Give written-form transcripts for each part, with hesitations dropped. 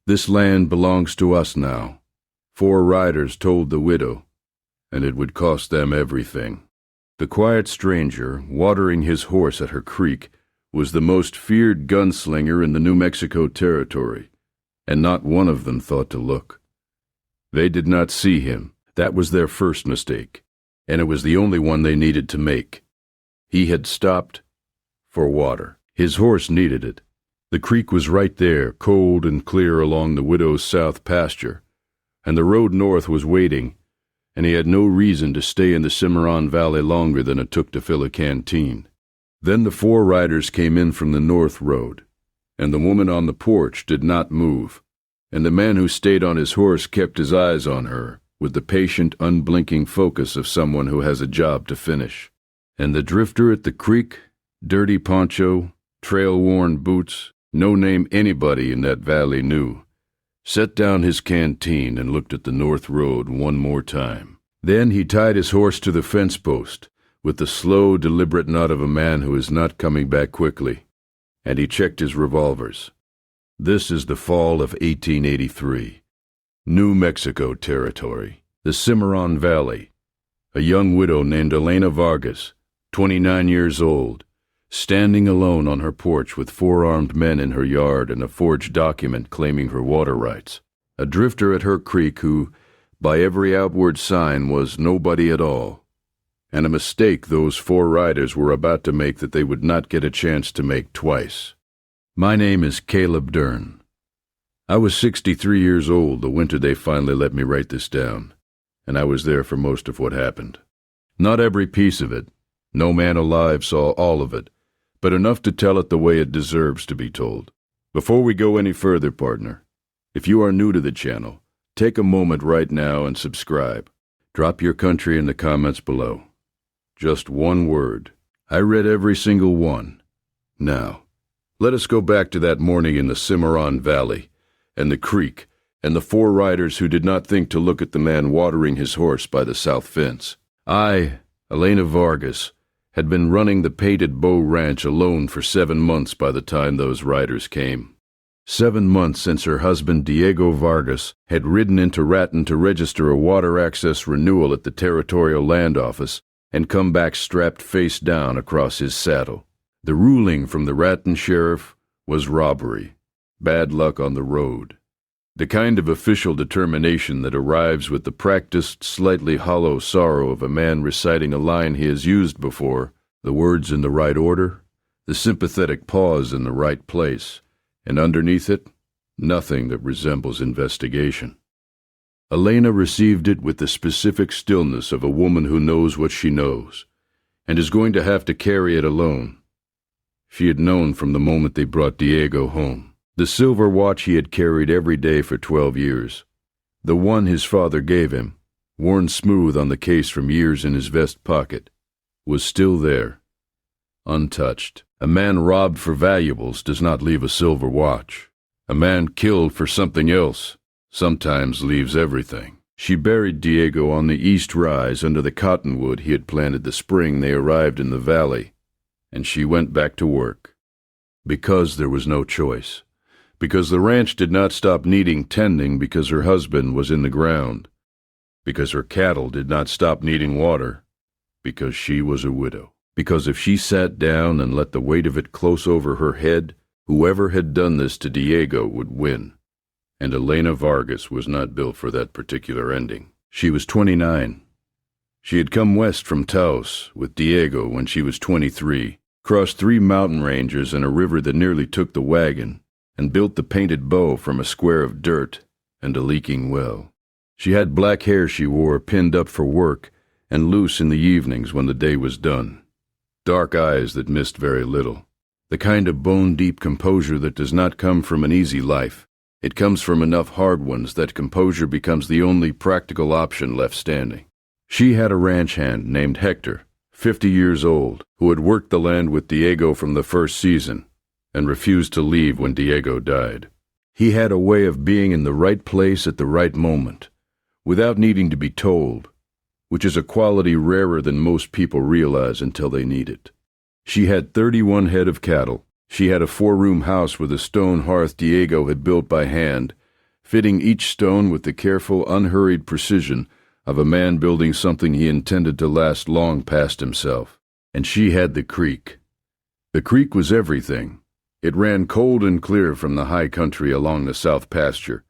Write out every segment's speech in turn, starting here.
This land belongs to us now. 4 riders told the widow, and it would cost them everything. The quiet stranger, watering his horse at her creek, was the most feared gunslinger in the New Mexico territory, and not one of them thought to look. They did not see him. That was their first mistake, and it was the only one they needed to make. He had stopped for water. His horse needed it. The creek was right there, cold and clear along the widow's south pasture, and the road north was waiting, and he had no reason to stay in the Cimarron Valley longer than it took to fill a canteen. Then the 4 riders came in from the north road, and the woman on the porch did not move, and the man who stayed on his horse kept his eyes on her, with the patient, unblinking focus of someone who has a job to finish. And the drifter at the creek, dirty poncho, trail-worn boots, no name anybody in that valley knew, set down his canteen and looked at the north road one more time. Then he tied his horse to the fence post, with the slow, deliberate nod of a man who is not coming back quickly, and he checked his revolvers. This is the fall of 1883. New Mexico territory, the Cimarron Valley. A young widow named Elena Vargas, 29 years old, standing alone on her porch with 4 armed men in her yard and a forged document claiming her water rights. A drifter at her creek who, by every outward sign, was nobody at all, and a mistake those 4 riders were about to make that they would not get a chance to make twice. My name is Caleb Dern. I was 63 years old the winter they finally let me write this down, and I was there for most of what happened. Not every piece of it. No man alive saw all of it, but enough to tell it the way it deserves to be told. Before we go any further, partner, if you are new to the channel, take a moment right now and subscribe. Drop your country in the comments below. Just one word. I read every single one. Now, let us go back to that morning in the Cimarron Valley, and the creek, and the 4 riders who did not think to look at the man watering his horse by the south fence. I, Elena Vargas, had been running the Painted Bow Ranch alone for 7 months by the time those riders came. 7 months since her husband Diego Vargas had ridden into Raton to register a water access renewal at the Territorial Land Office and come back strapped face down across his saddle. The ruling from the Raton sheriff was robbery, bad luck on the road. The kind of official determination that arrives with the practiced, slightly hollow sorrow of a man reciting a line he has used before, the words in the right order, the sympathetic pause in the right place, and underneath it, nothing that resembles investigation. Elena received it with the specific stillness of a woman who knows what she knows, and is going to have to carry it alone. She had known from the moment they brought Diego home. The silver watch he had carried every day for 12 years, the one his father gave him, worn smooth on the case from years in his vest pocket, was still there, untouched. A man robbed for valuables does not leave a silver watch. A man killed for something else sometimes leaves everything. She buried Diego on the east rise under the cottonwood he had planted the spring they arrived in the valley, and she went back to work. Because there was no choice. Because the ranch did not stop needing tending because her husband was in the ground. Because her cattle did not stop needing water. Because she was a widow. Because if she sat down and let the weight of it close over her head, whoever had done this to Diego would win. And Elena Vargas was not built for that particular ending. She was 29. She had come west from Taos with Diego when she was 23, crossed 3 mountain ranges and a river that nearly took the wagon, and built the Painted Bow from a square of dirt and a leaking well. She had black hair she wore pinned up for work and loose in the evenings when the day was done. Dark eyes that missed very little. The kind of bone-deep composure that does not come from an easy life. It comes from enough hard ones that composure becomes the only practical option left standing. She had a ranch hand named Hector, 50 years old, who had worked the land with Diego from the first season, and refused to leave when Diego died. He had a way of being in the right place at the right moment, without needing to be told, which is a quality rarer than most people realize until they need it. She had 31 head of cattle. She had a 4-room house with a stone hearth Diego had built by hand, fitting each stone with the careful, unhurried precision of a man building something he intended to last long past himself. And she had the creek. The creek was everything. It ran cold and clear from the high country along the south pasture,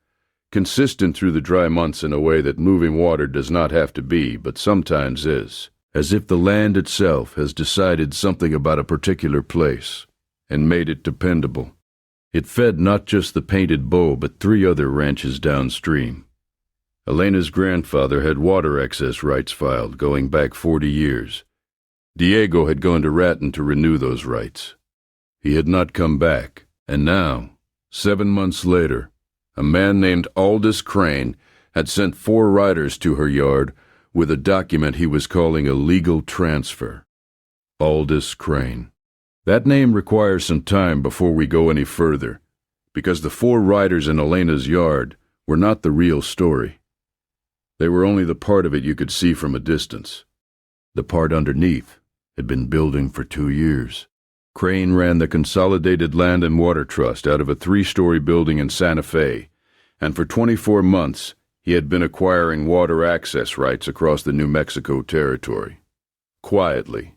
consistent through the dry months in a way that moving water does not have to be, but sometimes is, as if the land itself has decided something about a particular place and made it dependable. It fed not just the Painted Bow, but 3 other ranches downstream. Elena's grandfather had water access rights filed going back 40 years. Diego had gone to Raton to renew those rights. He had not come back, and now, 7 months later, a man named Aldous Crane had sent 4 riders to her yard with a document he was calling a legal transfer. Aldous Crane. That name requires some time before we go any further, because the 4 riders in Elena's yard were not the real story. They were only the part of it you could see from a distance. The part underneath had been building for 2 years. Crane ran the Consolidated Land and Water Trust out of a 3-story building in Santa Fe, and for 24 months he had been acquiring water access rights across the New Mexico territory. Quietly,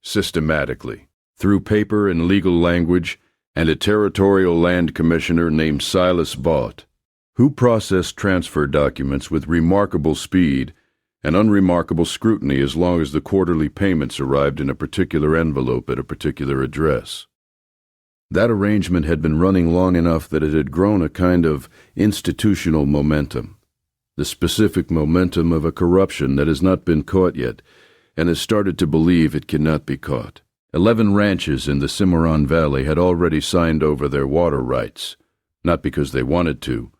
systematically, through paper and legal language and a territorial land commissioner named Silas Vaught, who processed transfer documents with remarkable speed and unremarkable scrutiny as long as the quarterly payments arrived in a particular envelope at a particular address. That arrangement had been running long enough that it had grown a kind of institutional momentum, the specific momentum of a corruption that has not been caught yet and has started to believe it cannot be caught. 11 ranches in the Cimarron Valley had already signed over their water rights, not because they wanted to,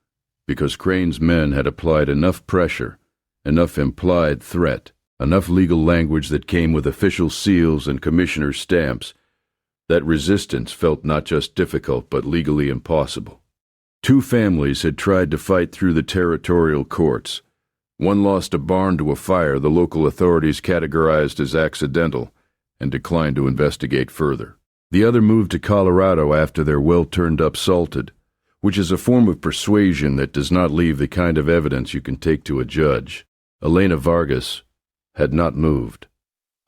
because Crane's men had applied enough pressure, enough implied threat, enough legal language that came with official seals and commissioner stamps, that resistance felt not just difficult but legally impossible. 2 families had tried to fight through the territorial courts. One lost a barn to a fire the local authorities categorized as accidental and declined to investigate further. The other moved to Colorado after their well turned up salted, which is a form of persuasion that does not leave the kind of evidence you can take to a judge. Elena Vargas had not moved.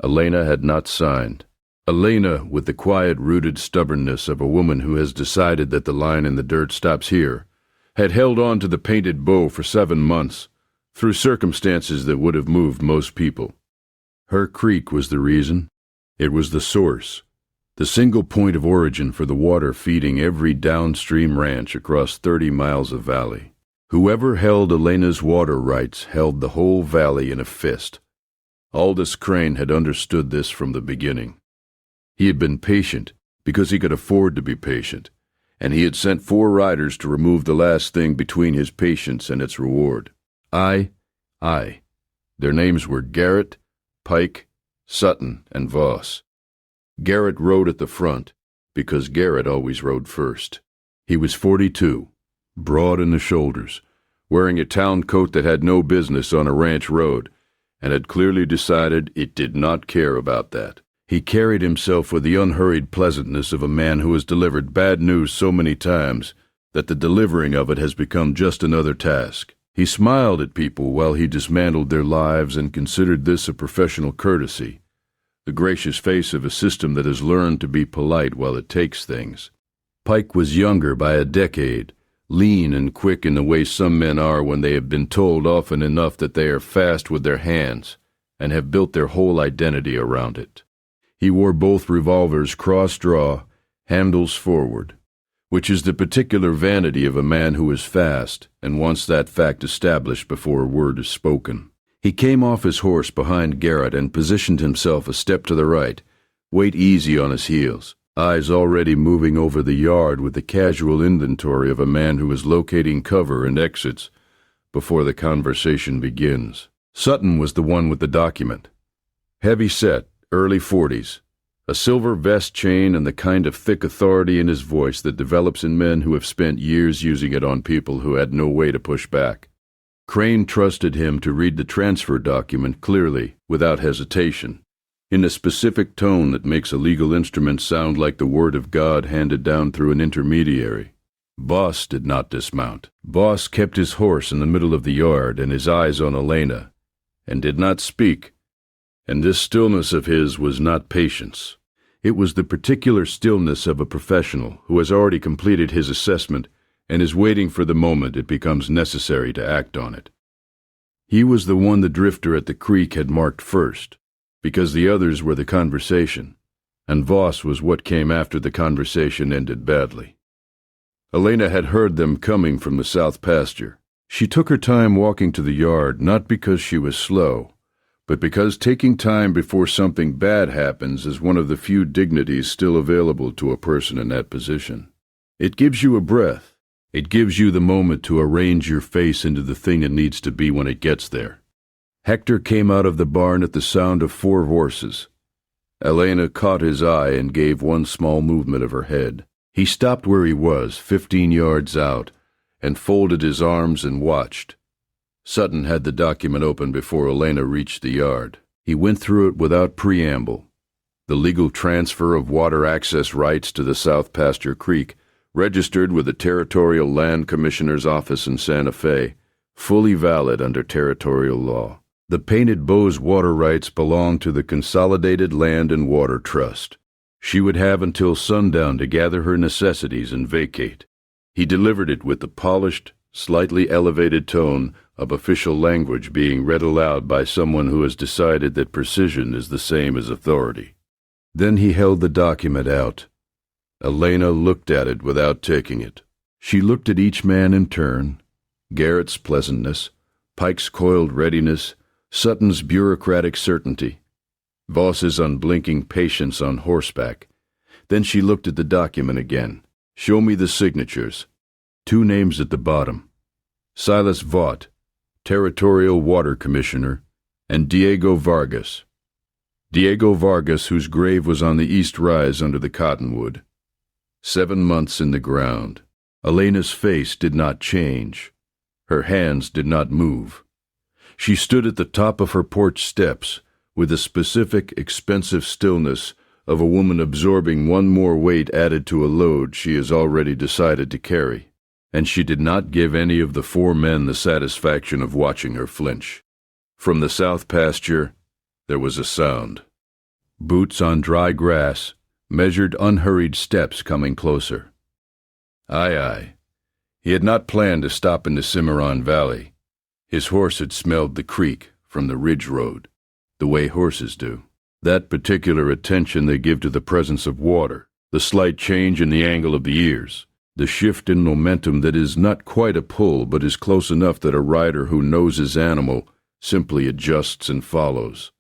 Elena had not signed. Elena, with the quiet, rooted stubbornness of a woman who has decided that the line in the dirt stops here, had held on to the Painted Bow for 7 months, through circumstances that would have moved most people. Her creek was the reason. It was the source, the single point of origin for the water feeding every downstream ranch across 30 miles of valley. Whoever held Elena's water rights held the whole valley in a fist. Aldous Crane had understood this from the beginning. He had been patient because he could afford to be patient, and he had sent 4 riders to remove the last thing between his patience and its reward. Aye. Their names were Garrett, Pike, Sutton, and Voss. Garrett rode at the front, because Garrett always rode first. He was 42, broad in the shoulders, wearing a town coat that had no business on a ranch road, and had clearly decided it did not care about that. He carried himself with the unhurried pleasantness of a man who has delivered bad news so many times that the delivering of it has become just another task. He smiled at people while he dismantled their lives and considered this a professional courtesy, the gracious face of a system that has learned to be polite while it takes things. Pike was younger by a decade, lean and quick in the way some men are when they have been told often enough that they are fast with their hands and have built their whole identity around it. He wore both revolvers cross-draw, handles forward, which is the particular vanity of a man who is fast and wants that fact established before a word is spoken. He came off his horse behind Garrett and positioned himself a step to the right, weight easy on his heels, eyes already moving over the yard with the casual inventory of a man who is locating cover and exits before the conversation begins. Sutton was the one with the document. Heavy set, early 40s, a silver vest chain and the kind of thick authority in his voice that develops in men who have spent years using it on people who had no way to push back. Crane trusted him to read the transfer document clearly, without hesitation, in a specific tone that makes a legal instrument sound like the word of God handed down through an intermediary. Boss did not dismount. Boss kept his horse in the middle of the yard and his eyes on Elena, and did not speak. And this stillness of his was not patience. It was the particular stillness of a professional who has already completed his assessment and is waiting for the moment it becomes necessary to act on it. He was the one the drifter at the creek had marked first, because the others were the conversation, and Voss was what came after the conversation ended badly. Elena had heard them coming from the south pasture. She took her time walking to the yard, not because she was slow, but because taking time before something bad happens is one of the few dignities still available to a person in that position. It gives you a breath. It gives you the moment to arrange your face into the thing it needs to be when it gets there. Hector came out of the barn at the sound of 4 horses. Elena caught his eye and gave one small movement of her head. He stopped where he was, 15 yards out, and folded his arms and watched. Sutton had the document open before Elena reached the yard. He went through it without preamble. The legal transfer of water access rights to the South Pasture Creek, registered with the Territorial Land Commissioner's office in Santa Fe, fully valid under territorial law. The Painted Bow's water rights belonged to the Consolidated Land and Water Trust. She would have until sundown to gather her necessities and vacate. He delivered it with the polished, slightly elevated tone of official language being read aloud by someone who has decided that precision is the same as authority. Then he held the document out. Elena looked at it without taking it. She looked at each man in turn, Garrett's pleasantness, Pike's coiled readiness, Sutton's bureaucratic certainty, Voss's unblinking patience on horseback. Then she looked at the document again. "Show me the signatures." 2 names at the bottom. Silas Vaught, Territorial Water Commissioner, and Diego Vargas. Diego Vargas, whose grave was on the east rise under the cottonwood. 7 months in the ground. Elena's face did not change. Her hands did not move. She stood at the top of her porch steps, with the specific, expensive stillness of a woman absorbing one more weight added to a load she has already decided to carry, and she did not give any of the 4 men the satisfaction of watching her flinch. From the south pasture, there was a sound. Boots on dry grass, measured unhurried steps coming closer. Aye. He had not planned to stop in the Cimarron Valley. His horse had smelled the creek from the ridge road, the way horses do. That particular attention they give to the presence of water, the slight change in the angle of the ears, the shift in momentum that is not quite a pull but is close enough that a rider who knows his animal simply adjusts and follows.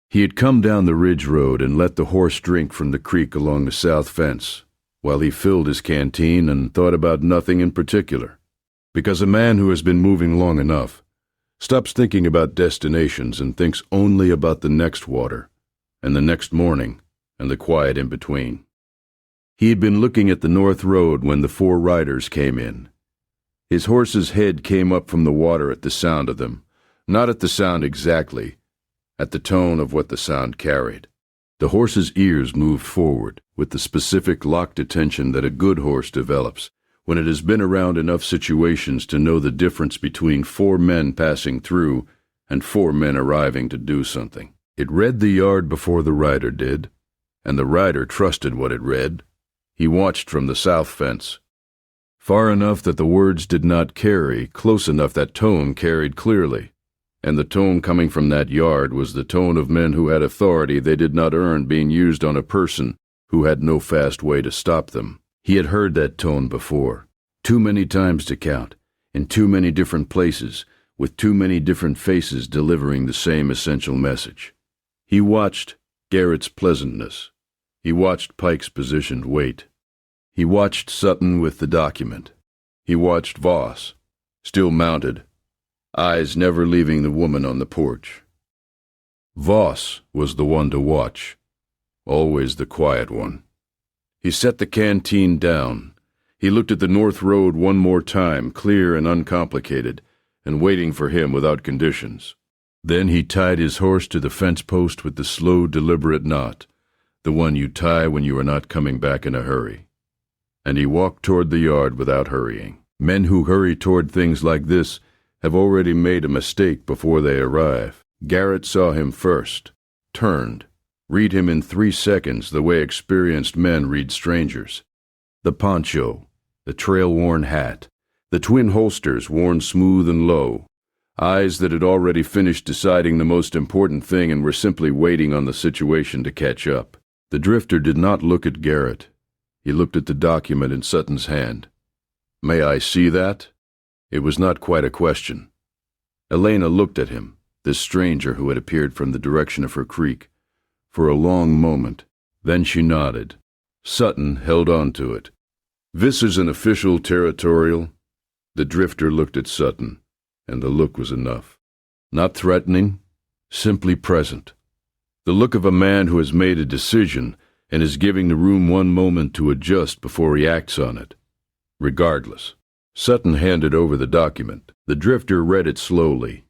He had come down the ridge road and let the horse drink from the creek along the south fence, while he filled his canteen and thought about nothing in particular. Because a man who has been moving long enough stops thinking about destinations and thinks only about the next water, and the next morning, and the quiet in between. He had been looking at the north road when the 4 riders came in. His horse's head came up from the water at the sound of them, not at the sound exactly, at the tone of what the sound carried. The horse's ears moved forward, with the specific locked attention that a good horse develops when it has been around enough situations to know the difference between 4 men passing through and 4 men arriving to do something. It read the yard before the rider did, and the rider trusted what it read. He watched from the south fence. Far enough that the words did not carry, close enough that tone carried clearly, and the tone coming from that yard was the tone of men who had authority they did not earn being used on a person who had no fast way to stop them. He had heard that tone before, too many times to count, in too many different places, with too many different faces delivering the same essential message. He watched Garrett's pleasantness. He watched Pike's positioned weight. He watched Sutton with the document. He watched Voss, still mounted, eyes never leaving the woman on the porch. Voss was the one to watch, always the quiet one. He set the canteen down. He looked at the north road one more time, clear and uncomplicated, and waiting for him without conditions. Then he tied his horse to the fence post with the slow, deliberate knot, the one you tie when you are not coming back in a hurry. and he walked toward the yard without hurrying. Men who hurry toward things like this have already made a mistake before they arrive. Garrett saw him first, turned, read him in 3 seconds the way experienced men read strangers. The poncho, the trail-worn hat, the twin holsters worn smooth and low, eyes that had already finished deciding the most important thing and were simply waiting on the situation to catch up. The drifter did not look at Garrett. He looked at the document in Sutton's hand. "May I see that?" It was not quite a question. Elena looked at him, this stranger who had appeared from the direction of her creek, for a long moment. Then she nodded. Sutton held on to it. "This is an official territorial?" The drifter looked at Sutton, and the look was enough. Not threatening, simply present. The look of a man who has made a decision and is giving the room one moment to adjust before he acts on it. Regardless. Sutton handed over the document. The drifter read it slowly.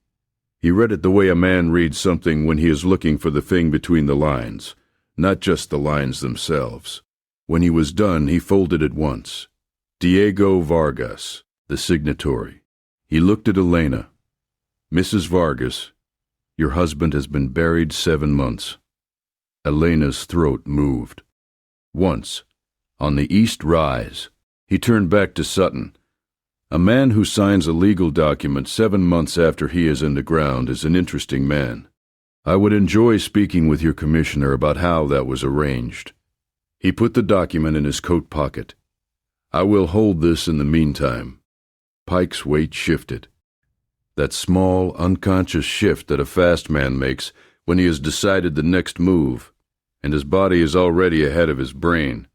He read it the way a man reads something when he is looking for the thing between the lines, not just the lines themselves. When he was done, he folded it once. Diego Vargas, the signatory. He looked at Elena. "Mrs. Vargas, your husband has been buried 7 months." Elena's throat moved. Once, on the east rise, he turned back to Sutton. "A man who signs a legal document 7 months after he is in the ground is an interesting man. I would enjoy speaking with your commissioner about how that was arranged." He put the document in his coat pocket. "I will hold this in the meantime." Pike's weight shifted. That small, unconscious shift that a fast man makes when he has decided the next move, and his body is already ahead of his brain.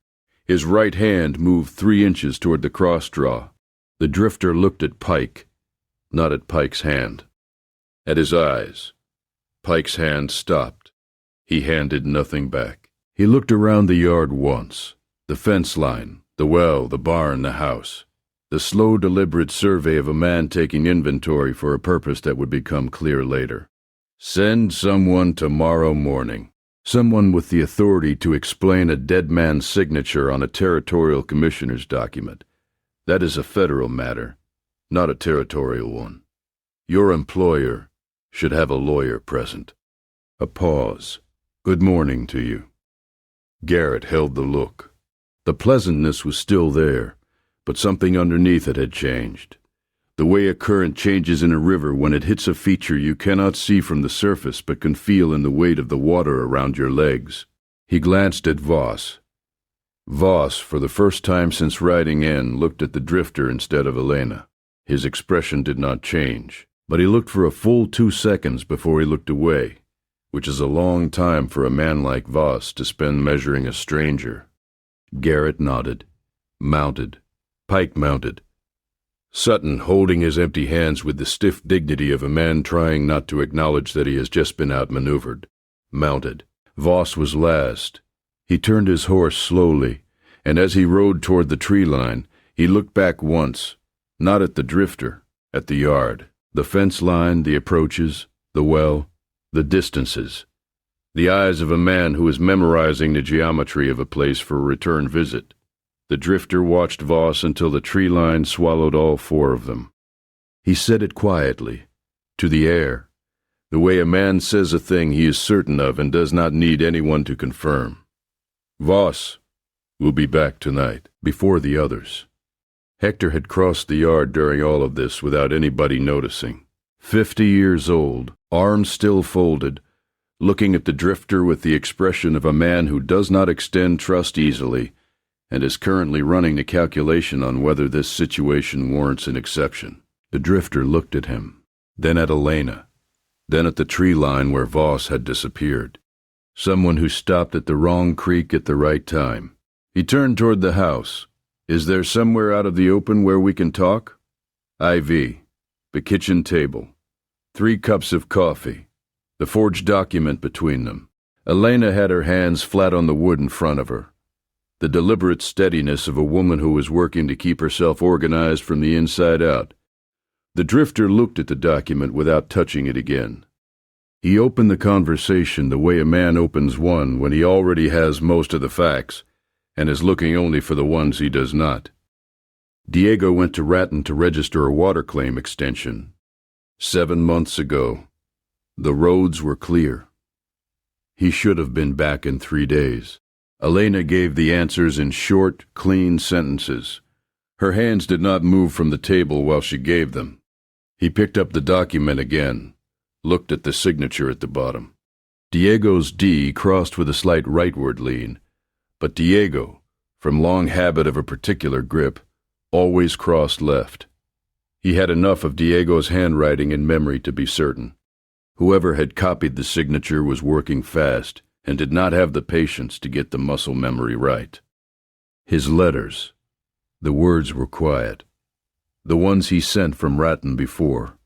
His right hand moved 3 inches toward the cross-draw. The drifter looked at Pike, not at Pike's hand. At his eyes. Pike's hand stopped. He handed nothing back. He looked around the yard once. The fence line, the well, the barn, the house. The slow, deliberate survey of a man taking inventory for a purpose that would become clear later. Send someone tomorrow morning. Someone with the authority to explain a dead man's signature on a territorial commissioner's document. That is a federal matter, not a territorial one. Your employer should have a lawyer present. A pause. "Good morning to you." Garrett held the look. The pleasantness was still there, but something underneath it had changed. The way a current changes in a river when it hits a feature you cannot see from the surface but can feel in the weight of the water around your legs. He glanced at Voss. Voss, for the first time since riding in, looked at the drifter instead of Elena. His expression did not change, but he looked for a full 2 seconds before he looked away, which is a long time for a man like Voss to spend measuring a stranger. Garrett nodded. Mounted. Pike mounted. Sutton, holding his empty hands with the stiff dignity of a man trying not to acknowledge that he has just been outmaneuvered, mounted. Voss was last. He turned his horse slowly, and as he rode toward the tree line, he looked back once, not at the drifter, at the yard, the fence line, the approaches, the well, the distances. The eyes of a man who is memorizing the geometry of a place for a return visit. The drifter watched Voss until the tree line swallowed all 4 of them. He said it quietly, to the air, the way a man says a thing he is certain of and does not need anyone to confirm. "Voss will be back tonight," before the others. Hector had crossed the yard during all of this without anybody noticing. 50 years old, arms still folded, looking at the drifter with the expression of a man who does not extend trust easily, and is currently running the calculation on whether this situation warrants an exception. The drifter looked at him, then at Elena, then at the tree line where Voss had disappeared. Someone who stopped at the wrong creek at the right time. He turned toward the house. "Is there somewhere out of the open where we can talk?" IV. The kitchen table. 3 cups of coffee. The forged document between them. Elena had her hands flat on the wood in front of her. The deliberate steadiness of a woman who is working to keep herself organized from the inside out. The drifter looked at the document without touching it again. He opened the conversation the way a man opens one when he already has most of the facts, and is looking only for the ones he does not. Diego went to Ratton to register a water claim extension. 7 months ago. The roads were clear. He should have been back in 3 days. Elena gave the answers in short, clean sentences. Her hands did not move from the table while she gave them. He picked up the document again, looked at the signature at the bottom. Diego's D crossed with a slight rightward lean, but Diego, from long habit of a particular grip, always crossed left. He had enough of Diego's handwriting in memory to be certain. Whoever had copied the signature was working fast and did not have the patience to get the muscle memory right. His letters. The words were quiet. The ones he sent from Ratton before.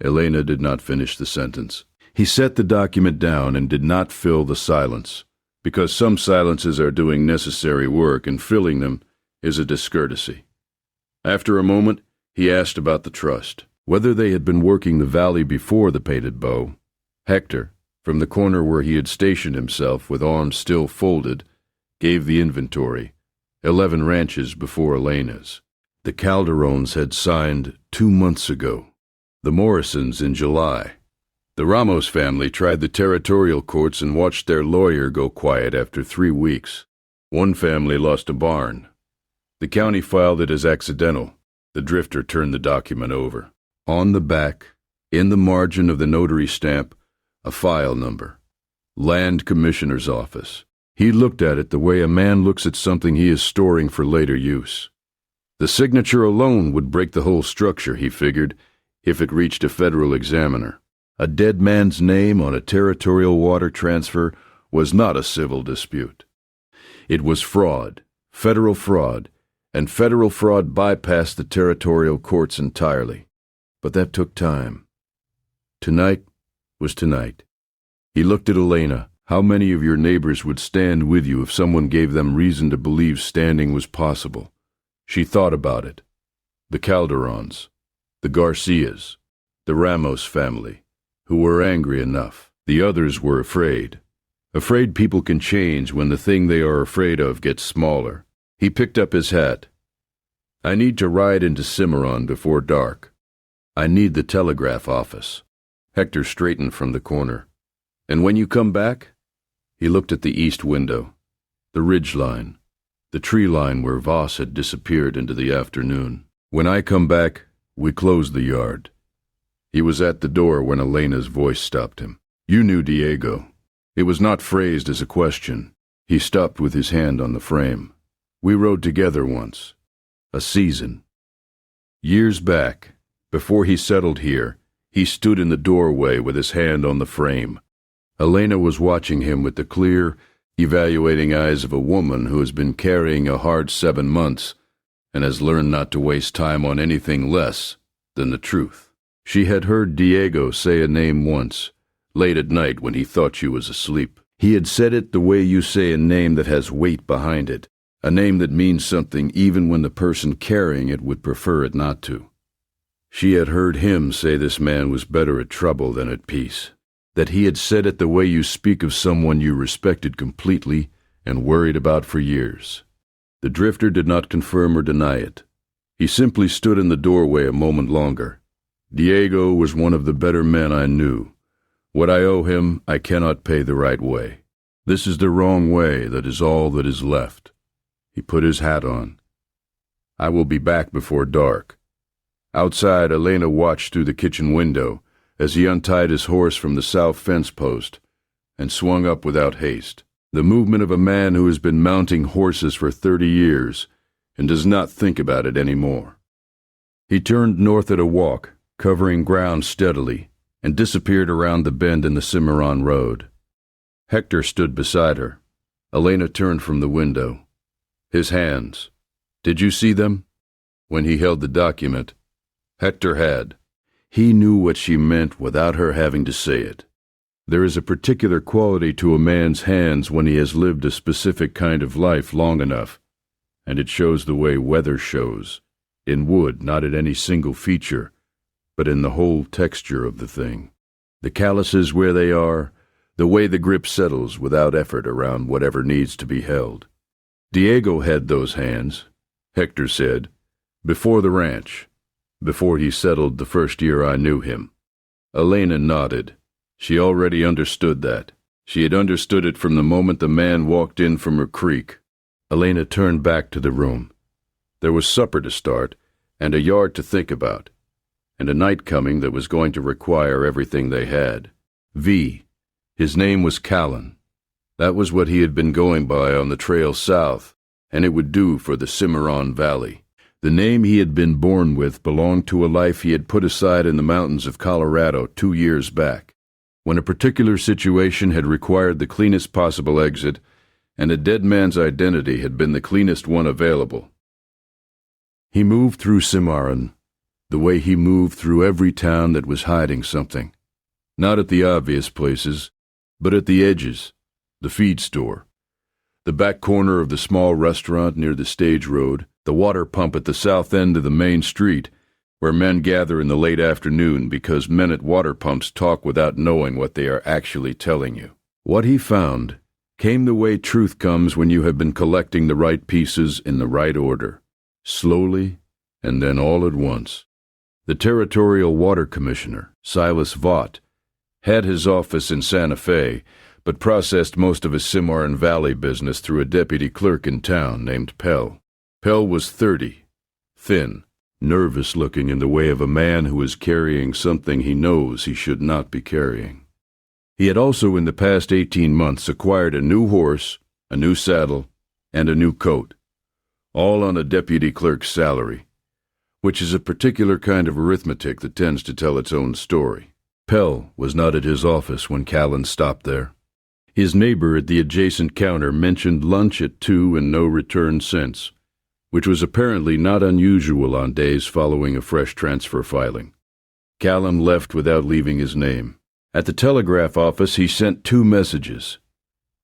Elena did not finish the sentence. He set the document down and did not fill the silence, because some silences are doing necessary work and filling them is a discourtesy. After a moment, he asked about the trust, whether they had been working the valley before the Painted Bow. Hector, from the corner where he had stationed himself with arms still folded, gave the inventory, 11 ranches before Elena's. The Calderones had signed 2 months ago, the Morrisons in July. The Ramos family tried the territorial courts and watched their lawyer go quiet after 3 weeks. One family lost a barn. The county filed it as accidental. The drifter turned the document over. On the back, in the margin of the notary stamp, a file number. Land Commissioner's Office. He looked at it the way a man looks at something he is storing for later use. The signature alone would break the whole structure, he figured, if it reached a federal examiner. A dead man's name on a territorial water transfer was not a civil dispute. It was fraud, and federal fraud bypassed the territorial courts entirely. But that took time. Tonight was tonight. He looked at Elena. How many of your neighbors would stand with you if someone gave them reason to believe standing was possible? She thought about it. The Calderons, the Garcias, the Ramos family, who were angry enough. The others were afraid. Afraid people can change when the thing they are afraid of gets smaller. He picked up his hat. I need to ride into Cimarron before dark. I need the telegraph office. Hector straightened from the corner. And when you come back? He looked at the east window. The ridge line. The tree line where Voss had disappeared into the afternoon. When I come back, we close the yard. He was at the door when Elena's voice stopped him. You knew Diego. It was not phrased as a question. He stopped with his hand on the frame. We rode together once. A season. Years back, before he settled here, he stood in the doorway with his hand on the frame. Elena was watching him with the clear, evaluating eyes of a woman who has been carrying a hard 7 months and has learned not to waste time on anything less than the truth. She had heard Diego say a name once, late at night when he thought she was asleep. He had said it the way you say a name that has weight behind it, a name that means something even when the person carrying it would prefer it not to. She had heard him say this man was better at trouble than at peace, that he had said it the way you speak of someone you respected completely and worried about for years. The drifter did not confirm or deny it. He simply stood in the doorway a moment longer. Diego was one of the better men I knew. What I owe him, I cannot pay the right way. This is the wrong way that is all that is left. He put his hat on. I will be back before dark. Outside, Elena watched through the kitchen window as he untied his horse from the south fence post and swung up without haste, the movement of a man who has been mounting horses for 30 years and does not think about it any more. He turned north at a walk, covering ground steadily, and disappeared around the bend in the Cimarron road. Hector stood beside her. Elena turned from the window. His hands. Did you see them? When he held the document. Hector had. He knew what she meant without her having to say it. There is a particular quality to a man's hands when he has lived a specific kind of life long enough, and it shows the way weather shows, in wood, not in any single feature, but in the whole texture of the thing. The calluses where they are, the way the grip settles without effort around whatever needs to be held. Diego had those hands, Hector said, before the ranch, before he settled the first year I knew him. Elena nodded. She already understood that. She had understood it from the moment the man walked in from her creek. Elena turned back to the room. There was supper to start, and a yard to think about, and a night coming that was going to require everything they had. His name was Callan. That was what he had been going by on the trail south, and it would do for the Cimarron Valley. The name he had been born with belonged to a life he had put aside in the mountains of Colorado 2 years back, when a particular situation had required the cleanest possible exit, and a dead man's identity had been the cleanest one available. He moved through Cimarron the way he moved through every town that was hiding something. Not at the obvious places, but at the edges, the feed store, the back corner of the small restaurant near the stage road, the water pump at the south end of the main street, where men gather in the late afternoon because men at water pumps talk without knowing what they are actually telling you. What he found came the way truth comes when you have been collecting the right pieces in the right order, slowly and then all at once. The Territorial Water Commissioner, Silas Vaught, had his office in Santa Fe, but processed most of his Cimarron Valley business through a deputy clerk in town named Pell. Pell was 30, thin, nervous-looking in the way of a man who is carrying something he knows he should not be carrying. He had also in the past 18 months acquired a new horse, a new saddle, and a new coat, all on a deputy clerk's salary, which is a particular kind of arithmetic that tends to tell its own story. Pell was not at his office when Callan stopped there. His neighbor at the adjacent counter mentioned lunch at 2 and no return since, which was apparently not unusual on days following a fresh transfer filing. Callan left without leaving his name. At the telegraph office he sent 2 messages.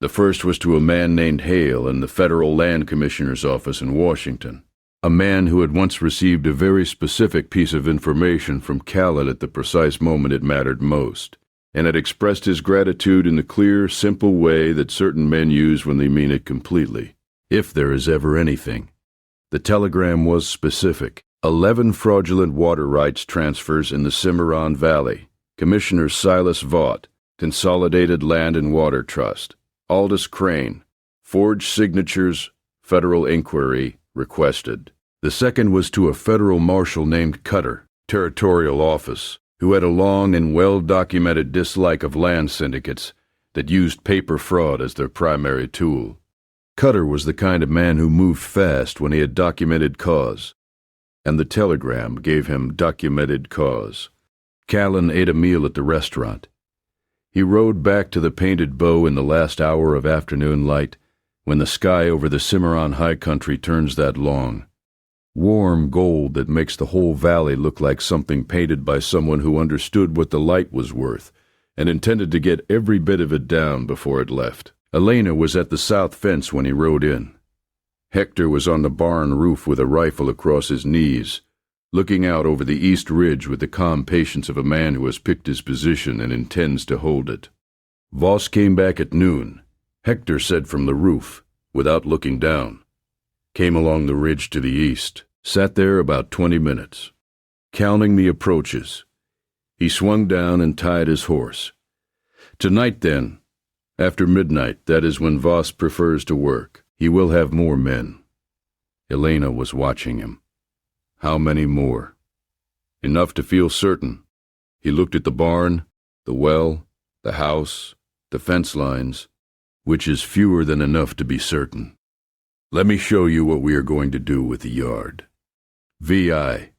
The first was to a man named Hale in the Federal Land Commissioner's office in Washington, a man who had once received a very specific piece of information from Callan at the precise moment it mattered most, and had expressed his gratitude in the clear, simple way that certain men use when they mean it completely, if there is ever anything. The telegram was specific. 11 fraudulent water rights transfers in the Cimarron Valley. Commissioner Silas Vaught, Consolidated Land and Water Trust. Aldous Crane. Forged signatures. Federal inquiry requested. The second was to a federal marshal named Cutter, Territorial Office, who had a long and well-documented dislike of land syndicates that used paper fraud as their primary tool. Cutter was the kind of man who moved fast when he had documented cause, and the telegram gave him documented cause. Callan ate a meal at the restaurant. He rode back to the Painted Bow in the last hour of afternoon light, when the sky over the Cimarron high country turns that long. Warm gold that makes the whole valley look like something painted by someone who understood what the light was worth and intended to get every bit of it down before it left. Elena was at the south fence when he rode in. Hector was on the barn roof with a rifle across his knees, looking out over the east ridge with the calm patience of a man who has picked his position and intends to hold it. Voss came back at noon, Hector said from the roof, without looking down. Came along the ridge to the east, sat there about 20 minutes, counting the approaches. He swung down and tied his horse. Tonight, then, after midnight, that is when Voss prefers to work. He will have more men. Elena was watching him. How many more? Enough to feel certain. He looked at the barn, the well, the house, the fence lines, which is fewer than enough to be certain. Let me show you what we are going to do with the yard. V.I.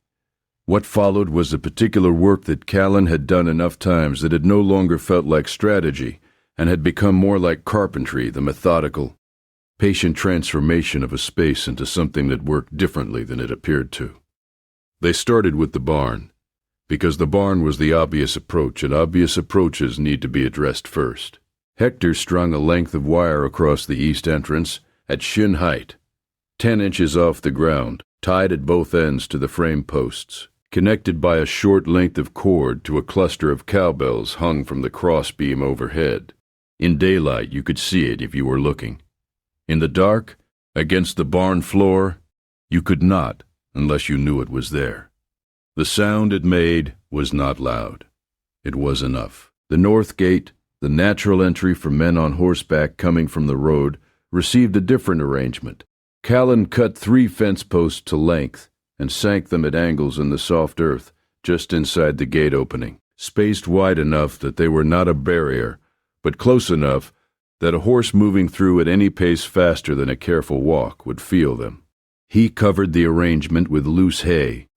What followed was the particular work that Callan had done enough times that it no longer felt like strategy and had become more like carpentry, the methodical, patient transformation of a space into something that worked differently than it appeared to. They started with the barn, because the barn was the obvious approach, and obvious approaches need to be addressed first. Hector strung a length of wire across the east entrance at shin height, 10 inches off the ground, tied at both ends to the frame posts, connected by a short length of cord to a cluster of cowbells hung from the crossbeam overhead. In daylight you could see it if you were looking. In the dark, Against the barn floor, you could not unless you knew it was there. The sound it made was not loud. It was enough. The north gate, the natural entry for men on horseback coming from the road, received a different arrangement. Callan cut 3 fence posts to length and sank them at angles in the soft earth just inside the gate opening, spaced wide enough that they were not a barrier, but close enough that a horse moving through at any pace faster than a careful walk would feel them. He covered the arrangement with loose hay.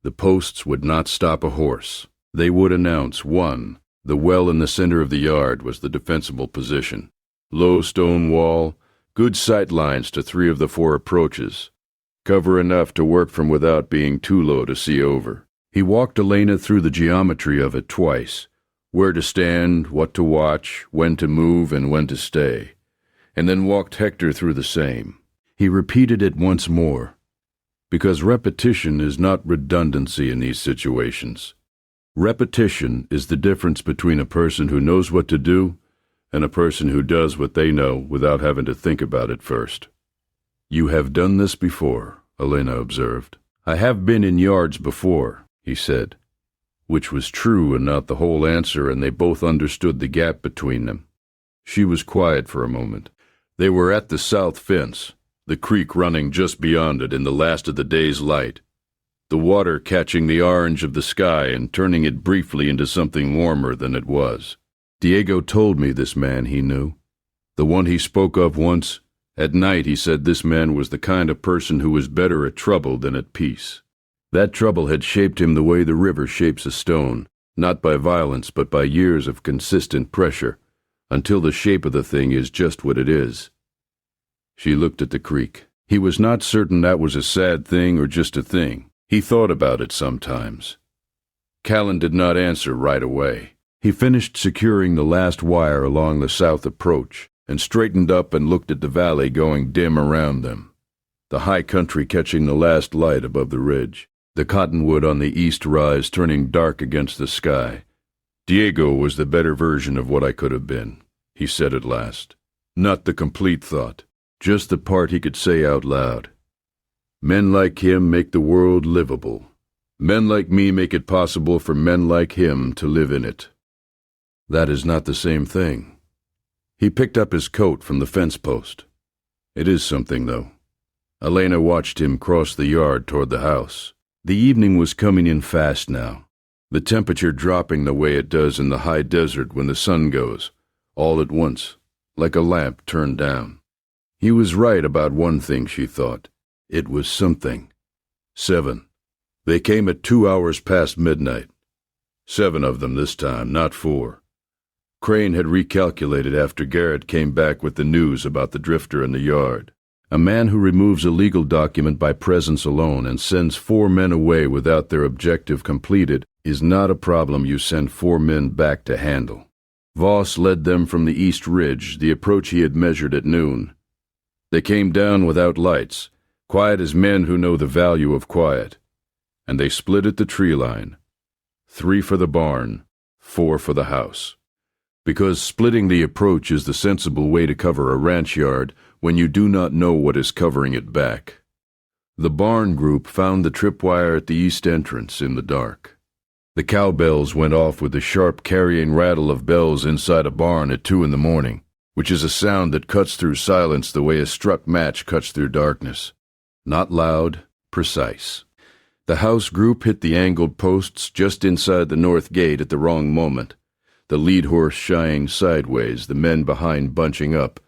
The posts would not stop a horse. They would announce, 1, the well in the center of the yard was the defensible position. Low stone wall, good sight lines to 3 of the 4 approaches. Cover enough to work from without being too low to see over. He walked Elena through the geometry of it twice. Where to stand, what to watch, when to move, and when to stay. And then walked Hector through the same. He repeated it once more, because repetition is not redundancy in these situations. Repetition is the difference between a person who knows what to do and a person who does what they know without having to think about it first. "You have done this before," Elena observed. "I have been in yards before," he said, which was true and not the whole answer, and they both understood the gap between them. She was quiet for a moment. They were at the south fence, the creek running just beyond it in the last of the day's light, the water catching the orange of the sky and turning it briefly into something warmer than it was. Diego told me this man he knew, the one he spoke of once. At night he said this man was the kind of person who was better at trouble than at peace. That trouble had shaped him the way the river shapes a stone, not by violence but by years of consistent pressure, until the shape of the thing is just what it is. She looked at the creek. He was not certain that was a sad thing or just a thing. He thought about it sometimes. Callan did not answer right away. He finished securing the last wire along the south approach and straightened up and looked at the valley going dim around them, the high country catching the last light above the ridge, the cottonwood on the east rise turning dark against the sky. "Diego was the better version of what I could have been," he said at last. Not the complete thought, just the part he could say out loud. "Men like him make the world livable. Men like me make it possible for men like him to live in it." That is not the same thing. He picked up his coat from the fence post. "It is something, though." Elena watched him cross the yard toward the house. The evening was coming in fast now, the temperature dropping the way it does in the high desert when the sun goes, all at once, like a lamp turned down. He was right about one thing, she thought. It was something. 7. They came at 2 hours past midnight. 7 of them this time, not 4. Crane had recalculated after Garrett came back with the news about the drifter in the yard. A man who removes a legal document by presence alone and sends 4 men away without their objective completed is not a problem you send 4 men back to handle. Voss led them from the east ridge, the approach he had measured at noon. They came down without lights, quiet as men who know the value of quiet, and they split at the tree line. 3 for the barn, 4 for the house. Because splitting the approach is the sensible way to cover a ranch yard when you do not know what is covering it back. The barn group found the tripwire at the east entrance in the dark. The cowbells went off with the sharp carrying rattle of bells inside a barn at 2 in the morning, which is a sound that cuts through silence the way a struck match cuts through darkness. Not loud, precise. The house group hit the angled posts just inside the north gate at the wrong moment, the lead horse shying sideways, the men behind bunching up,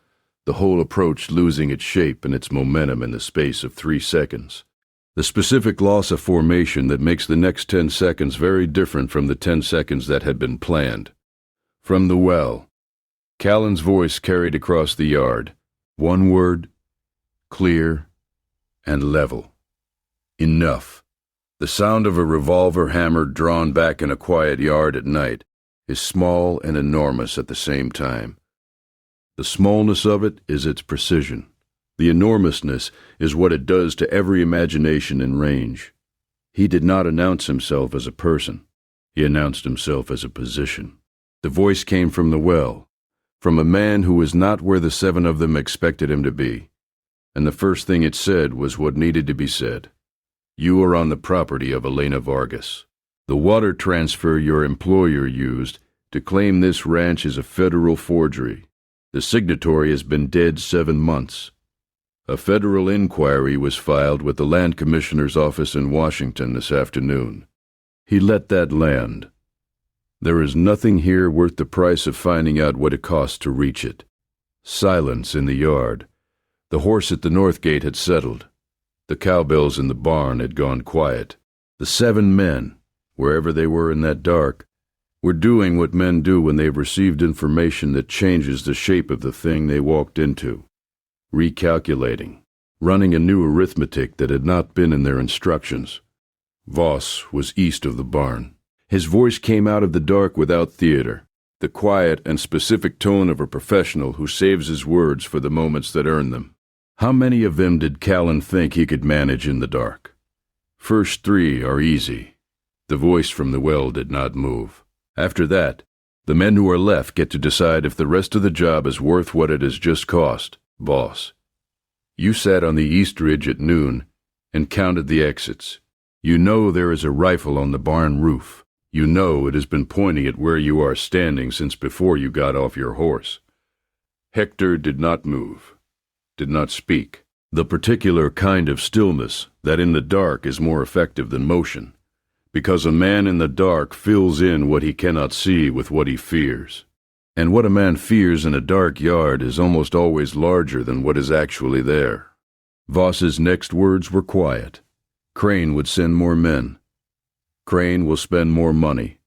the whole approach losing its shape and its momentum in the space of 3 seconds. The specific loss of formation that makes the next 10 seconds very different from the 10 seconds that had been planned. From the well, Callan's voice carried across the yard. One word, clear and level. Enough. The sound of a revolver hammer drawn back in a quiet yard at night is small and enormous at the same time. The smallness of it is its precision. The enormousness is what it does to every imagination in range. He did not announce himself as a person. He announced himself as a position. The voice came from the well, from a man who was not where the 7 of them expected him to be. and the first thing it said was what needed to be said. You are on the property of Elena Vargas. The water transfer your employer used to claim this ranch is a federal forgery. The signatory has been dead 7 months. A federal inquiry was filed with the Land Commissioner's office in Washington this afternoon. He let that land. There is nothing here worth the price of finding out what it costs to reach it. Silence in the yard. The horse at the north gate had settled. The cowbells in the barn had gone quiet. The 7 men, wherever they were in that dark, were doing what men do when they've received information that changes the shape of the thing they walked into. Recalculating, running a new arithmetic that had not been in their instructions. Voss was east of the barn. His voice came out of the dark without theater, the quiet and specific tone of a professional who saves his words for the moments that earn them. How many of them did Callan think he could manage in the dark? First 3 are easy. The voice from the well did not move. After that, the men who are left get to decide if the rest of the job is worth what it has just cost. Boss. You sat on the east ridge at noon and counted the exits. You know there is a rifle on the barn roof. You know it has been pointing at where you are standing since before you got off your horse. Hector did not move, did not speak. The particular kind of stillness that in the dark is more effective than motion, because a man in the dark fills in what he cannot see with what he fears. And what a man fears in a dark yard is almost always larger than what is actually there. Voss's next words were quiet. Crane would send more men. Crane will spend more money.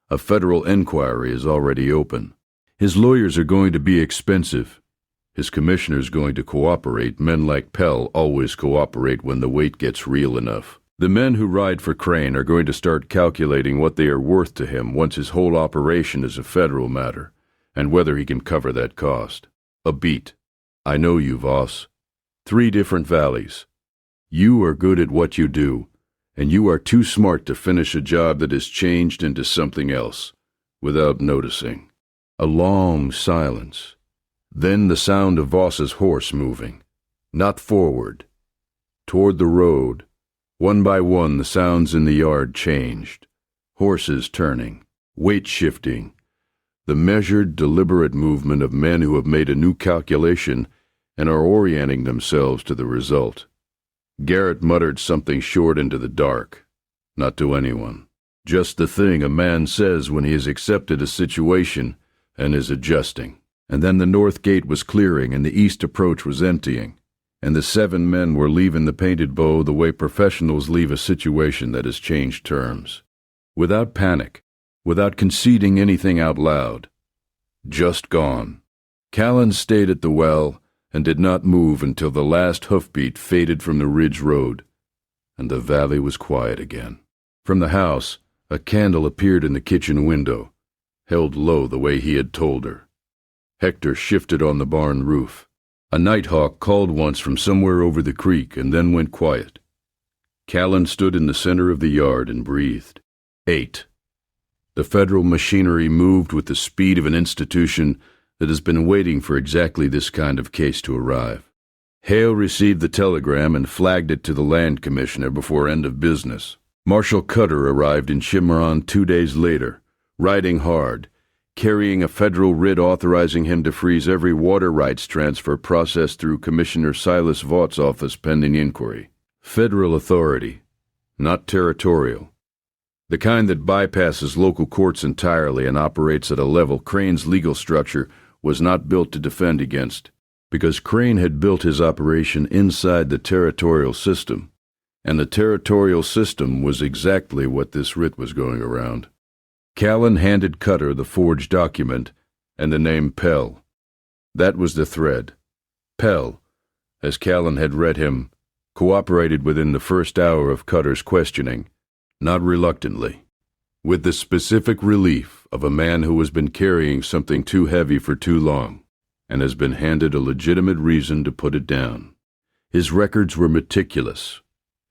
A federal inquiry is already open. His lawyers are going to be expensive. His commissioner's going to cooperate. Men like Pell always cooperate when the weight gets real enough. The men who ride for Crane are going to start calculating what they are worth to him once his whole operation is a federal matter, and whether he can cover that cost. A beat. I know you, Voss. 3 different valleys. You are good at what you do, and you are too smart to finish a job that is changed into something else, without noticing. A long silence. Then the sound of Voss's horse moving. Not forward. Toward the road. One by one the sounds in the yard changed. Horses turning. Weight shifting. The measured, deliberate movement of men who have made a new calculation and are orienting themselves to the result. Garrett muttered something short into the dark. Not to anyone. Just the thing a man says when he has accepted a situation and is adjusting. And then the north gate was clearing and the east approach was emptying, and the 7 men were leaving the Painted Bow the way professionals leave a situation that has changed terms. Without panic, without conceding anything out loud. Just gone. Callan stayed at the well and did not move until the last hoofbeat faded from the ridge road, and the valley was quiet again. From the house, a candle appeared in the kitchen window, held low the way he had told her. Hector shifted on the barn roof. A nighthawk called once from somewhere over the creek and then went quiet. Callan stood in the center of the yard and breathed. 8. The federal machinery moved with the speed of an institution that has been waiting for exactly this kind of case to arrive. Hale received the telegram and flagged it to the Land Commissioner before end of business. Marshal Cutter arrived in Cimarron 2 days later, riding hard, carrying a federal writ authorizing him to freeze every water rights transfer processed through Commissioner Silas Vaught's office pending inquiry. Federal authority, not territorial. The kind that bypasses local courts entirely and operates at a level Crane's legal structure was not built to defend against, because Crane had built his operation inside the territorial system, and the territorial system was exactly what this writ was going around. Callan handed Cutter the forged document and the name Pell. That was the thread. Pell, as Callan had read him, cooperated within the first hour of Cutter's questioning, not reluctantly, with the specific relief of a man who has been carrying something too heavy for too long and has been handed a legitimate reason to put it down. His records were meticulous.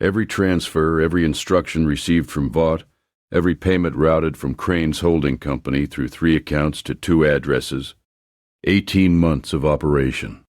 Every transfer, every instruction received from Vaught, every payment routed from Crane's holding company through 3 accounts to 2 addresses. 18 months of operation.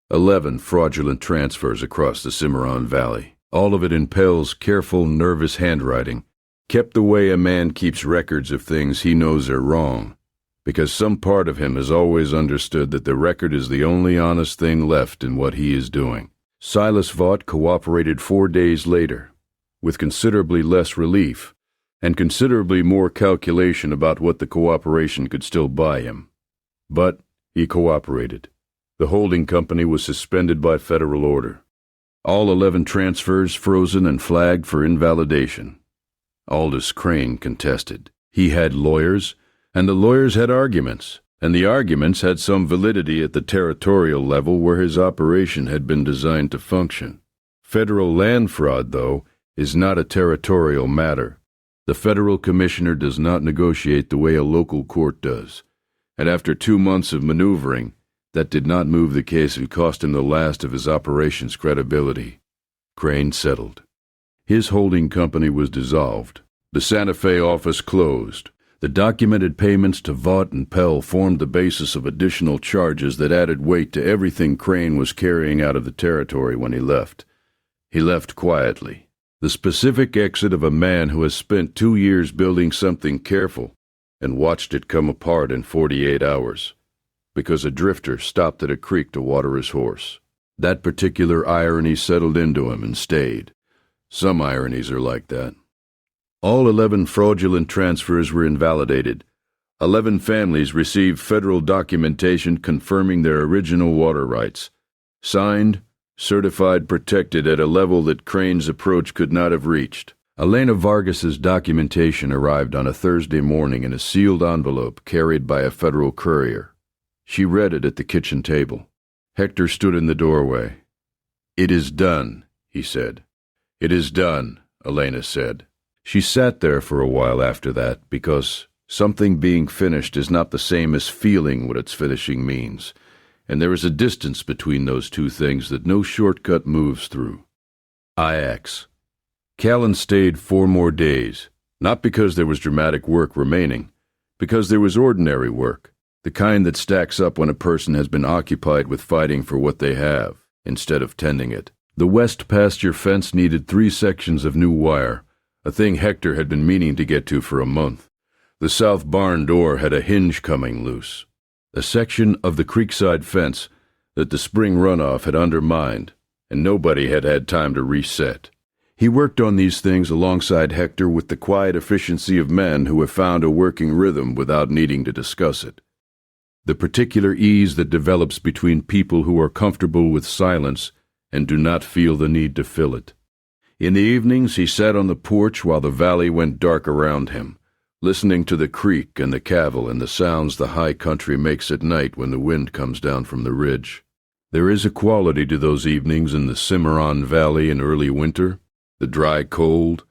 11 fraudulent transfers across the Cimarron Valley, all of it in Pell's careful, nervous handwriting, kept the way a man keeps records of things he knows are wrong, because some part of him has always understood that the record is the only honest thing left in what he is doing. Silas Vaught cooperated 4 days later, with considerably less relief, and considerably more calculation about what the cooperation could still buy him. But he cooperated. The holding company was suspended by federal order. All 11 transfers frozen and flagged for invalidation. Aldous Crane contested. He had lawyers, and the lawyers had arguments, and the arguments had some validity at the territorial level where his operation had been designed to function. Federal land fraud, though, is not a territorial matter. The federal commissioner does not negotiate the way a local court does, and after 2 months of maneuvering, that did not move the case and cost him the last of his operation's credibility. Crane settled. His holding company was dissolved. The Santa Fe office closed. The documented payments to Vaught and Pell formed the basis of additional charges that added weight to everything Crane was carrying out of the territory when he left. He left quietly. The specific exit of a man who has spent 2 years building something careful and watched it come apart in 48 hours. Because a drifter stopped at a creek to water his horse. That particular irony settled into him and stayed. Some ironies are like that. All 11 fraudulent transfers were invalidated. 11 families received federal documentation confirming their original water rights. Signed, certified, protected at a level that Crane's approach could not have reached. Elena Vargas's documentation arrived on a Thursday morning in a sealed envelope carried by a federal courier. She read it at the kitchen table. Hector stood in the doorway. "It is done," he said. "It is done," Elena said. She sat there for a while after that, because something being finished is not the same as feeling what its finishing means, and there is a distance between those two things that no shortcut moves through. IX. Callan stayed 4 more days, not because there was dramatic work remaining, because there was ordinary work. The kind that stacks up when a person has been occupied with fighting for what they have, instead of tending it. The west pasture fence needed 3 sections of new wire, a thing Hector had been meaning to get to for a month. The south barn door had a hinge coming loose. A section of the creekside fence that the spring runoff had undermined, and nobody had had time to reset. He worked on these things alongside Hector with the quiet efficiency of men who have found a working rhythm without needing to discuss it. The particular ease that develops between people who are comfortable with silence and do not feel the need to fill it. In the evenings he sat on the porch while the valley went dark around him, listening to the creek and the cavil and the sounds the high country makes at night when the wind comes down from the ridge. There is a quality to those evenings in the Cimarron Valley in early winter, the dry cold,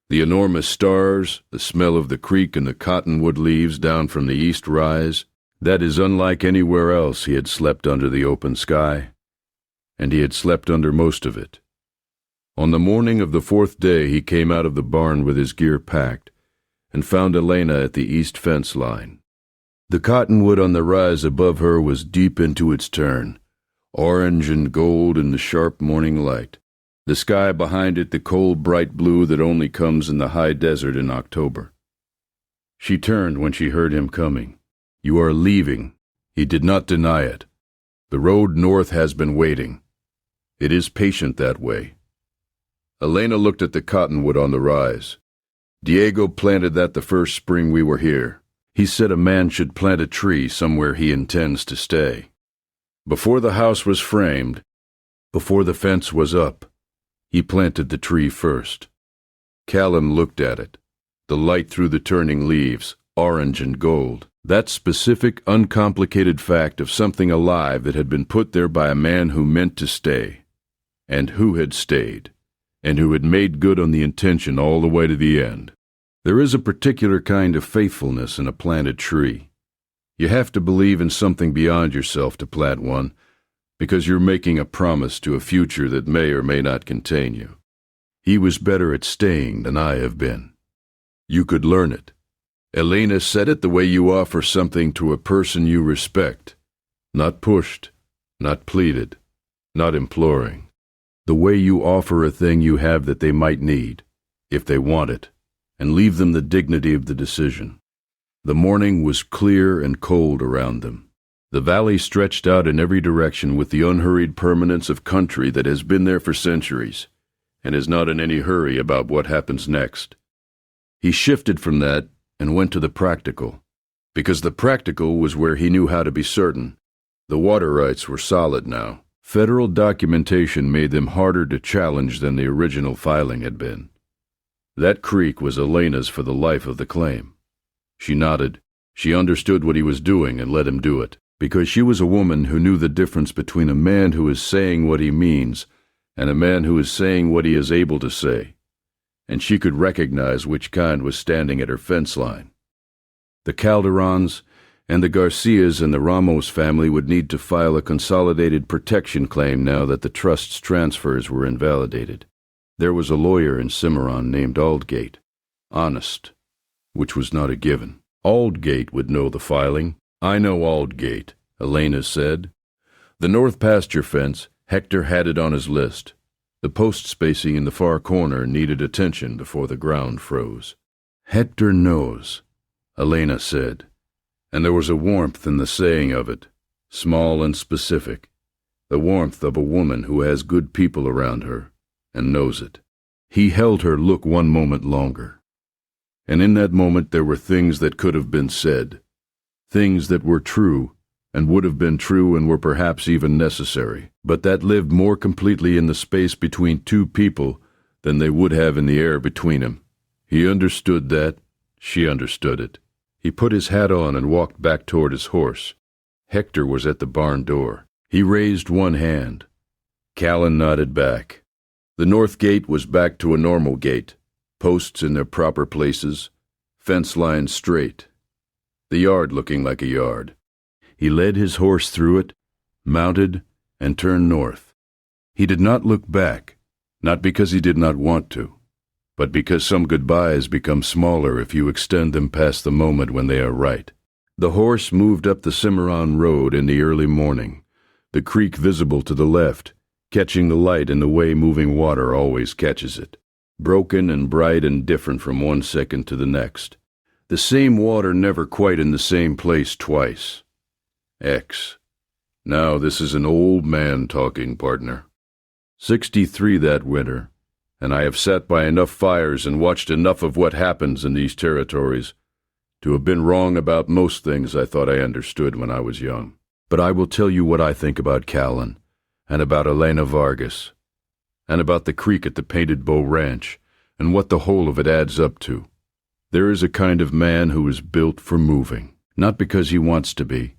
the enormous stars, the smell of the creek and the cottonwood leaves down from the east rise, that is unlike anywhere else he had slept under the open sky, and he had slept under most of it. On the morning of the 4th day he came out of the barn with his gear packed, and found Elena at the east fence line. The cottonwood on the rise above her was deep into its turn, orange and gold in the sharp morning light. The sky behind it the cold bright blue that only comes in the high desert in October. She turned when she heard him coming. "You are leaving." He did not deny it. The road north has been waiting. It is patient that way. Elena looked at the cottonwood on the rise. "Diego planted that the first spring we were here. He said a man should plant a tree somewhere he intends to stay. Before the house was framed, before the fence was up, he planted the tree first." Callan looked at it, the light through the turning leaves, orange and gold. That specific, uncomplicated fact of something alive that had been put there by a man who meant to stay, and who had stayed, and who had made good on the intention all the way to the end. There is a particular kind of faithfulness in a planted tree. You have to believe in something beyond yourself to plant one, because you're making a promise to a future that may or may not contain you. He was better at staying than I have been. You could learn it. Elena said it the way you offer something to a person you respect. Not pushed, not pleaded, not imploring. The way you offer a thing you have that they might need, if they want it, and leave them the dignity of the decision. The morning was clear and cold around them. The valley stretched out in every direction with the unhurried permanence of country that has been there for centuries, and is not in any hurry about what happens next. He shifted from that and went to the practical, because the practical was where he knew how to be certain. The water rights were solid now. Federal documentation made them harder to challenge than the original filing had been. That creek was Elena's for the life of the claim. She nodded. She understood what he was doing and let him do it, because she was a woman who knew the difference between a man who is saying what he means and a man who is saying what he is able to say, and she could recognize which kind was standing at her fence line. The Calderons and the Garcias and the Ramos family would need to file a consolidated protection claim now that the trust's transfers were invalidated. There was a lawyer in Cimarron named Aldgate, honest, which was not a given. Aldgate would know the filing. I know Aldgate, Elena said. The north pasture fence, Hector had it on his list. The post spacing in the far corner needed attention before the ground froze. Hector knows, Elena said, and there was a warmth in the saying of it, small and specific, the warmth of a woman who has good people around her and knows it. He held her look one moment longer, and in that moment there were things that could have been said, things that were true and would have been true and were perhaps even necessary, but that lived more completely in the space between two people than they would have in the air between them. He understood that. She understood it. He put his hat on and walked back toward his horse. Hector was at the barn door. He raised one hand. Callan nodded back. The north gate was back to a normal gate, posts in their proper places, fence line straight, the yard looking like a yard. He led his horse through it, mounted, and turned north. He did not look back, not because he did not want to, but because some goodbyes become smaller if you extend them past the moment when they are right. The horse moved up the Cimarron road in the early morning, the creek visible to the left, catching the light in the way moving water always catches it, broken and bright and different from one second to the next. The same water never quite in the same place twice. X. Now this is an old man talking, partner. 63 that winter, and I have sat by enough fires and watched enough of what happens in these territories to have been wrong about most things I thought I understood when I was young. But I will tell you what I think about Callan, and about Elena Vargas, and about the creek at the Painted Bow Ranch, and what the whole of it adds up to. There is a kind of man who is built for moving, not because he wants to be,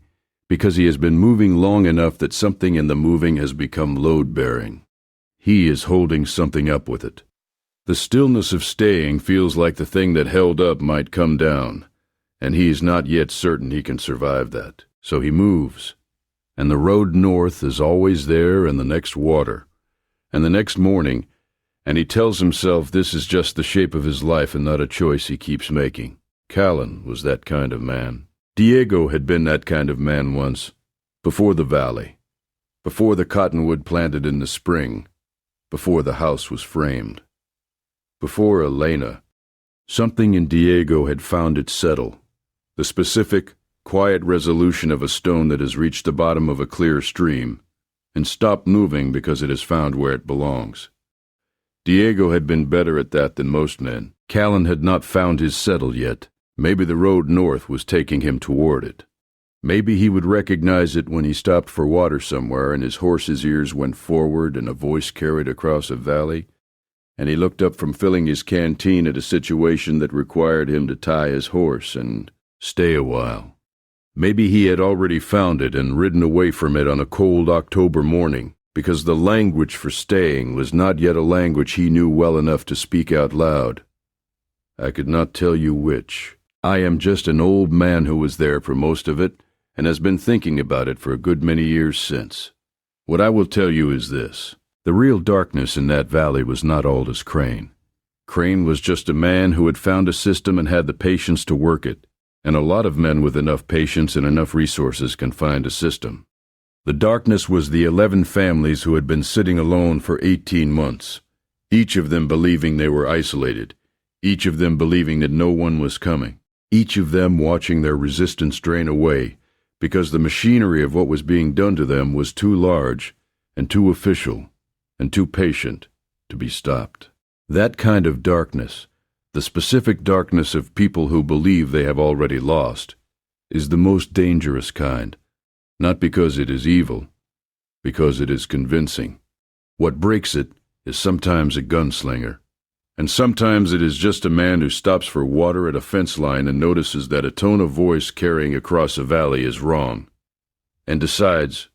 because he has been moving long enough that something in the moving has become load-bearing. He is holding something up with it. The stillness of staying feels like the thing that held up might come down, and he is not yet certain he can survive that. So he moves, and the road north is always there and the next water, and the next morning, and he tells himself this is just the shape of his life and not a choice he keeps making. Callan was that kind of man. Diego had been that kind of man once, before the valley, before the cottonwood planted in the spring, before the house was framed, before Elena. Something in Diego had found its settle, the specific, quiet resolution of a stone that has reached the bottom of a clear stream and stopped moving because it has found where it belongs. Diego had been better at that than most men. Callan had not found his settle yet. Maybe the road north was taking him toward it. Maybe he would recognize it when he stopped for water somewhere and his horse's ears went forward and a voice carried across a valley, and he looked up from filling his canteen at a situation that required him to tie his horse and stay a while. Maybe he had already found it and ridden away from it on a cold October morning, because the language for staying was not yet a language he knew well enough to speak out loud. I could not tell you which. I am just an old man who was there for most of it and has been thinking about it for a good many years since. What I will tell you is this. The real darkness in that valley was not Aldous Crane. Crane was just a man who had found a system and had the patience to work it, and a lot of men with enough patience and enough resources can find a system. The darkness was the 11 families who had been sitting alone for 18 months, each of them believing they were isolated, each of them believing that no one was coming, each of them watching their resistance drain away because the machinery of what was being done to them was too large and too official and too patient to be stopped. That kind of darkness, the specific darkness of people who believe they have already lost, is the most dangerous kind, not because it is evil, because it is convincing. What breaks it is sometimes a gunslinger, and sometimes it is just a man who stops for water at a fence line and notices that a tone of voice carrying across a valley is wrong, and decides,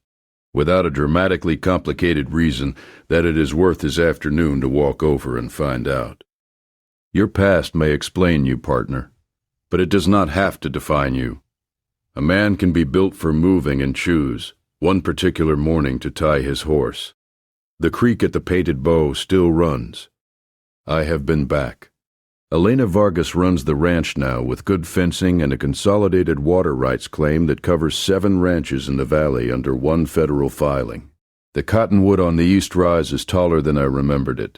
without a dramatically complicated reason, that it is worth his afternoon to walk over and find out. Your past may explain you, partner, but it does not have to define you. A man can be built for moving and choose, one particular morning, to tie his horse. The creek at the Painted Bow still runs. I have been back. Elena Vargas runs the ranch now with good fencing and a consolidated water rights claim that covers 7 ranches in the valley under one federal filing. The cottonwood on the east rise is taller than I remembered it.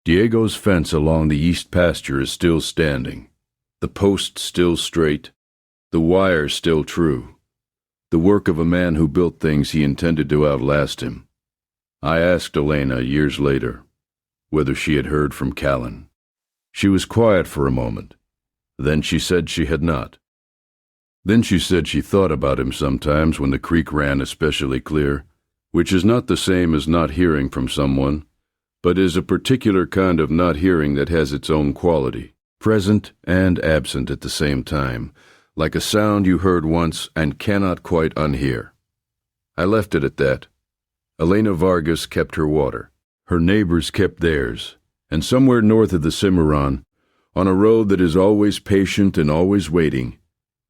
Diego's fence along the east pasture is still standing. The posts still straight. The wires still true. The work of a man who built things he intended to outlast him. I asked Elena years later whether she had heard from Callan. She was quiet for a moment. Then she said she had not. Then she said she thought about him sometimes when the creek ran especially clear, which is not the same as not hearing from someone, but is a particular kind of not hearing that has its own quality, present and absent at the same time, like a sound you heard once and cannot quite unhear. I left it at that. Elena Vargas kept her water. Her neighbors kept theirs. And somewhere north of the Cimarron, on a road that is always patient and always waiting,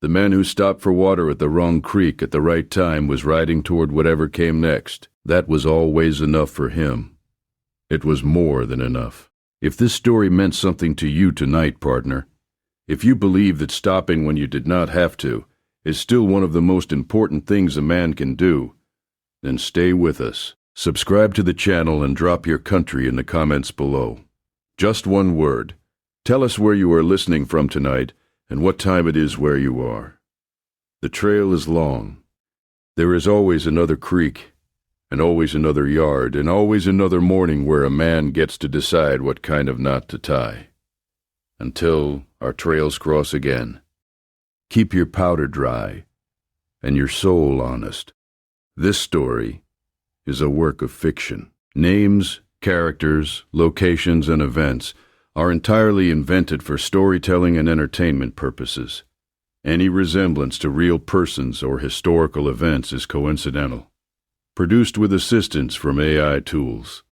the man who stopped for water at the wrong creek at the right time was riding toward whatever came next. That was always enough for him. It was more than enough. If this story meant something to you tonight, partner, if you believe that stopping when you did not have to is still one of the most important things a man can do, then stay with us. Subscribe to the channel and drop your country in the comments below. Just one word. Tell us where you are listening from tonight and what time it is where you are. The trail is long. There is always another creek, and always another yard, and always another morning where a man gets to decide what kind of knot to tie. Until our trails cross again, keep your powder dry and your soul honest. This story is a work of fiction. Names, characters, locations, and events are entirely invented for storytelling and entertainment purposes. Any resemblance to real persons or historical events is coincidental. Produced with assistance from AI tools.